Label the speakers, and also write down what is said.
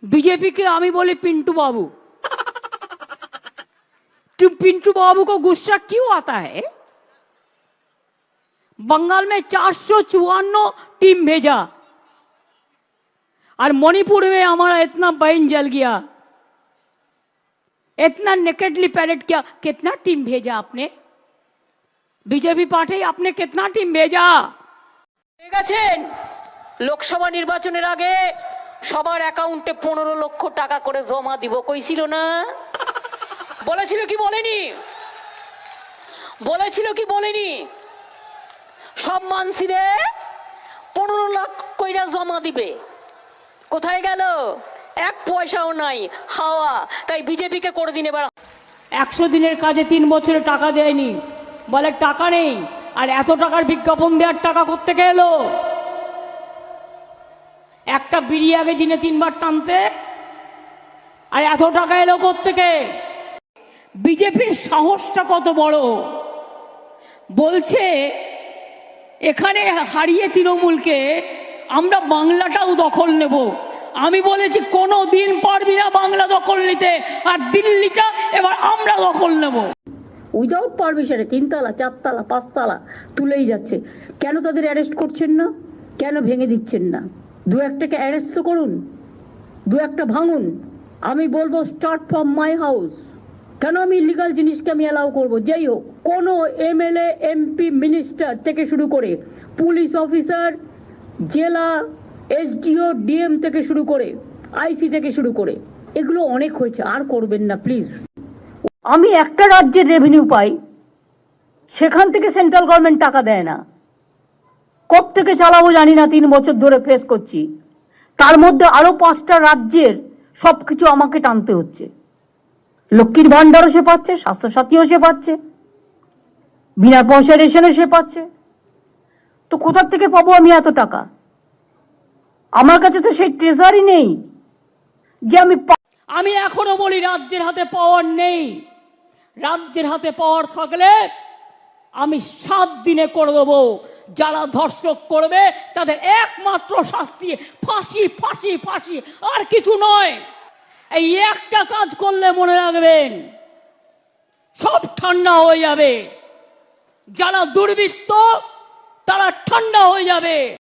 Speaker 1: BJP के आमी बोले पिंटू बाबू। तो पिंटू बाबू को गुस्सा क्यों आता है? बंगाल में 454 टीम भेजा और मणिपुर में हमारा इतना बहन जल गया, इतना नेकेडली पैरेड किया। कितना टीम भेजा आपने? बीजेपी पार्टी आपने कितना टीम भेजा?
Speaker 2: लोकसभा निर्वाचনের আগে সবার অ্যাকাউন্টে 15 লক্ষ টাকা করে জমা দিব কইছিল না? বলেছিল কি বলেনি? বলেছিল কি বলেনি? সব মানসিরে 15 লাখ কইরা জমা দিবে। কোথায় গেল? এক পয়সাও নাই, হাওয়া। তাই বিজেপি কে করে দিন এবার।
Speaker 1: 100 দিনের কাজে 3 বছরে টাকা দেয়নি, বলে টাকা নেই। আর এত টাকার বিজ্ঞাপন দেওয়ার টাকা করতে গেল? একটা বিড়ি আগে দিনে 3 বার টানতে, আর এত টাকা এলো কোত্থেকে? বিজেপির সাহসটা কত বড়! বলছে এখানে হারিয়ে তৃণমূলকে আমরা বাংলাটাও দখল নেব। আমি বলেছি কোনো দিন পারবি না বাংলা দখল নিতে, আর দিল্লিটা এবার আমরা দখল নেব।
Speaker 3: উইদাউট পারমিশনে 3 তলা 4 তলা 5 তলা তুলেই যাচ্ছে। কেন তাদের অ্যারেস্ট করছেন না? কেন ভেঙে দিচ্ছেন না? 2-1টাকে অ্যারেস্ট তো করুন, 2-1টা ভাঙুন। আমি বলবো স্টার্ট ফ্রম মাই হাউস। কেন আমি ইলিগাল জিনিসকে আমি অ্যালাউ করবো? যাই হোক, কোনো এমএলএ, এমপি, মিনিস্টার থেকে শুরু করে পুলিশ অফিসার, জেলা এসডিও, ডিএম থেকে শুরু করে আইসি থেকে শুরু করে, এগুলো অনেক হয়েছে, আর করবেন না প্লিজ। আমি একটা রাজ্যের রেভিনিউ পাই, সেখান থেকে সেন্ট্রাল গভর্নমেন্ট টাকা দেয় না। কোত্থেকে চালাবো জানি না, 3 বছর ধরে ফেস করছি। তার মধ্যে আরো 5টা রাজ্যের সবকিছু আমাকে টানতে হচ্ছে। লক্ষ্মীর ভান্ডারও সে পাচ্ছে, স্বাস্থ্যসাথীও সে পাচ্ছে, বিনা পয়সা রেশনও সে পাচ্ছে। তো কোথা থেকে পাবো আমি এত টাকা? আমার কাছে তো সেই ট্রেজারই নেই যে
Speaker 1: আমি এখনো বলি রাজ্যের হাতে পাওয়ার নেই। রাজ্যের হাতে পাওয়ার থাকলে আমি 7 দিনে করে দেবো। যারা ধর্ষক করবে তাদের একমাত্র শাস্তি ফাঁসি, ফাঁসি, ফাঁসি, আর কিছু নয়। এই একটা কাজ করলে মনে রাখবেন সব ঠান্ডা হয়ে যাবে। যারা দুর্বৃত্ত তারা ঠান্ডা হয়ে যাবে।